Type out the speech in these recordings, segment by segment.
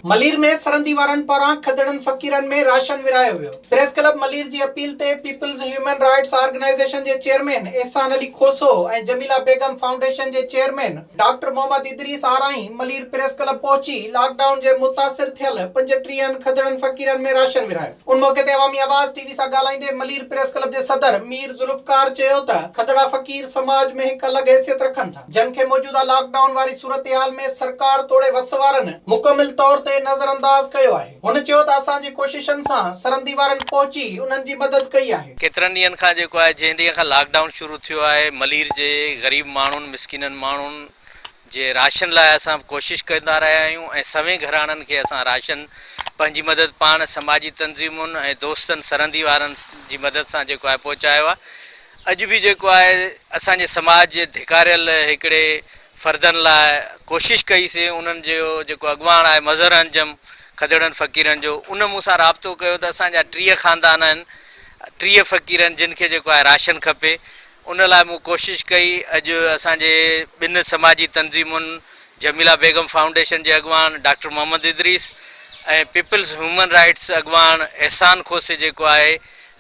मलीर में सरंदी वारन पारां खदड़न फकीरन में राशन विरायो वियो। प्रेस क्लब मलीर जी अपील ते पीपल्स ह्यूमन राइट्स ऑर्गेनाइजेशन जे चेयरमैन एहसान अली खोसो ऐं जमीला बेगम फाउंडेशन जे chairman doctor Mohammad Idrees Arain Malir press club पहुंची लॉकडाउन जे मुतासिर थियल 35 खदड़न फकीरन में राशन विरायो। उन मौके ते अवामी आवाज़ टीवी सां ॻाल्हाईंदे मलीर प्रेस क्लब जे सदर मीर जुल्फकार चयो त खदड़ा फकीर समाज में हिक अलॻि हैसियत रखनि था, जिन खे मौजूदा लॉकडाउन वारी सूरतहाल में सरकार तोड़े वस वारनि मुकमिल तौर ते नज़रअंदाज कयो आहे। हुन चयो त असांजी कोशिशनि सां सरंदी वारनि पहुची उन्हनि जी मदद कई आहे। केतिरनि ॾींहंनि खां जेको आहे जंहिं ॾींहं खां लॉकडाउन शुरू थियो आहे मलीर जे ग़रीब माण्हुनि मिसकिननि माण्हुनि जे राशन लाइ असां कोशिशि कंदा रहिया आहियूं ऐं सवें घराणनि खे असां राशन पंहिंजी मदद पाण समाजी तंज़ीमुनि ऐं दोस्तनि सरंदी वारनि जी मदद सां जेको आहे पहुचायो आहे। अॼु बि जेको आहे असांजे समाज जे धिकारियल हिकिड़े फ़र्दनि लाइ कोशिशि कईसीं। उन्हनि जो जेको अॻुवाण आहे मज़हर अंजम खदड़नि फ़क़ीरनि जो, उन मूंसां राब्तो कयो त असांजा 30 ख़ानदान आहिनि, 30 फ़क़ीर आहिनि जिन खे जेको आहे राशन खपे। उन लाइ मूं कोशिशि कई। अॼु असांजे 2 समाजी तंज़ीमुनि जमीला बेगम फाउंडेशन जे अॻुवान डॉक्टर मोहम्मद इदरीस ऐं पीपल्स ह्यूमन राइट्स अॻुवान एहसान खोसे जेको आहे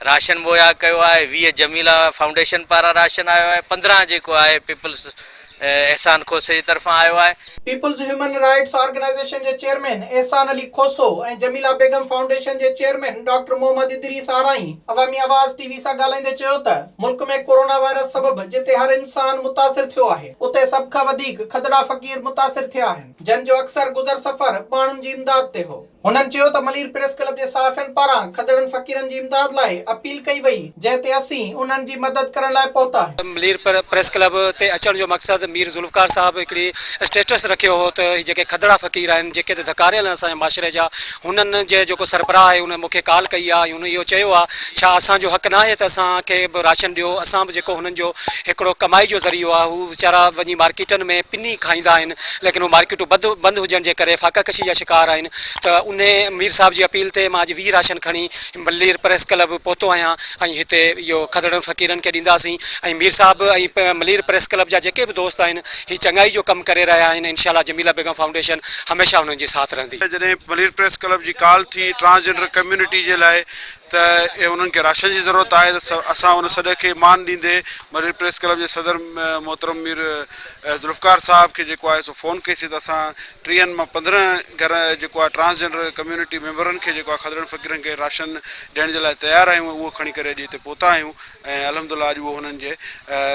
राशन मुहैया कयो आहे। 20 जमीला फाउंडेशन पारां राशन आयो आहे, 15 जेको आहे पीपल्स एहसान खोसे जी तरफ़ां आयो आहे। पीपल्स ह्यूमन राइट्स ऑर्गेनाइजेशन जे चेयरमैन एहसान अली खोसो ऐं जमीला बेगम फाउंडेशन जे चेयरमैन डॉक्टर मोहम्मद इदरीस आराई अवामी आवाज़ टीवी सां ॻाल्हाईंदे चयो त मुल्क में कोरोना वायरस सबबि जिते हर इंसान मुतासिर थियो आहे उते सभ खां वधीक खदड़ा फ़क़ीर मुतासिर थिया आहिनि, जिन जो अक्सर गुज़र सफ़र माण्हुनि जी इमदाद ते हो। हुननि चयो त मलीर प्रेस क्लब जे सहाफ़ियुनि पारां खदड़नि फ़क़ीरनि जी इमदाद लाइ अपील कई वई, जंहिं ते असीं उन्हनि जी मदद करण लाइ पहुता आहियूं। मलीर प्रेस क्लब ते अचण जो मक़सदु मीर जुल्फकार साहब हिकिड़ी स्टेटस रखियो हो त जेके खदड़ा फ़क़ीर आहिनि जेके त धकारियल असांजे माशरे जा, हुननि जे जेको सरबराह आहे हुन मूंखे कॉल कई आहे ऐं हुन इहो चयो आहे छा असांजो हक़ न आहे त असांखे बि राशन ॾियो। असां बि जेको हुननि जो हिकिड़ो कमाई जो ज़रियो आहे, हू वीचारा वञी मार्केटनि में पिनी खाईंदा आहिनि, लेकिन हू मार्केटूं बंदि हुजण जे करे फ़ाक़ाकशी जा शिकार आहिनि। त उन मीर साहब जी अपील ते मां अॼु 20 राशन खणी मलीर प्रेस क्लब पहुतो आहियां ऐं हिते इहो खदड़नि फ़क़ीरनि खे ॾींदासीं। ऐं मीर साहब ऐं मलीर प्रेस क्लब जा जेके बि दोस्त आहिनि ही चङाई जो कमु करे रहिया आहिनि। इंशाल्लाह जमीला बेगम फाउंडेशन हमेशह हुननि जे साथ रहंदी। जॾहिं मलीर प्रेस क्लब जी कॉल थी ट्रांसजेंडर कम्युनिटी जे लाइ त उन्हनि खे राशन जी ज़रूरत आहे, त असां उन सॾ खे मान ॾींदे मलीर प्रेस क्लब जे सदर मोहतरम मीर जुल्फकार साहब खे जेको आहे सो फ़ोन कईसीं त असां 30 मां 15 घर जेको आहे ट्रांसजेंडर कम्युनिटी मेंबरनि खे जेको आहे खदड़नि फ़क़ीरनि खे राशन ॾियण जे लाइ तयारु आहियूं। उहो खणी करे अॼु हिते पहुता आहियूं ऐं अल्हम्दुलिल्लाह अॼु उहो हुननि जे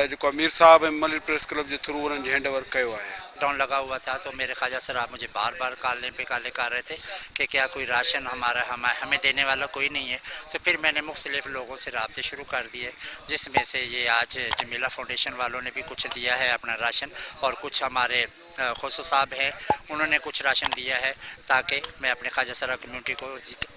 जेको आहे मीर साहब ऐं मलीर प्रेस क्लब जे थ्रू उन्हनि जे हैंड ओवर कयो आहे। लॉकडाउन लगा हुआ था तो मेरे ख्वाजा सर आप मुझे बार बार कॉल कर रहे थे कि क्या कोई राशन हमें देने वाला कोई नहीं है। तो फिर मैंने मुख्तलिफ़ लोगों से रब्ते शुरू कर दिए, जिसमें से ये आज जमीला फाउंडेशन वालों ने भी कुछ दिया है अपना राशन, और कुछ हमारे खोसो साहब हैं उन्होंने कुछ राशन दिया है, ताकि मैं अपने ख्वाजा सरा कम्युनिटी को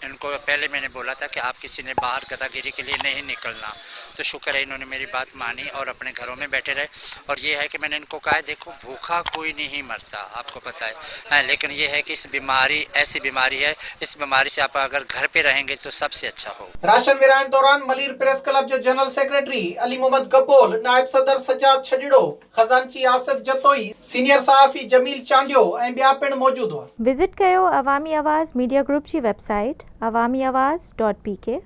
इनको पहले मैंने बोला था कि आप किसी ने बाहर गदागिरी के लिए नहीं निकलना, तो शुक्र है इन्होंने मेरी बात मानी और अपने घरों में बैठे रहे। और ये है कि मैंने इनको कहा है देखो भूखा कोई नहीं मरता, आपको पता है, लेकिन ये है कि इस बीमारी ऐसी बीमारी है, इस बीमारी से आप अगर घर पे रहेंगे तो सबसे अच्छा हो। राशन विरायण दौरान मलीर प्रेस क्लब जो जनरल सेक्रेटरी अली मोहम्मद गपोल, नायब सदर सजाद छजड़ो, खजानची आसिफ जतोई, सीनियर सहाफ़ी जमील चांडियो ऐं ॿिया पिण मौजूद हुआ। विज़िट कयो अवामी आवाज़ मीडिया ग्रुप जी वेबसाइट awamiawaz.pk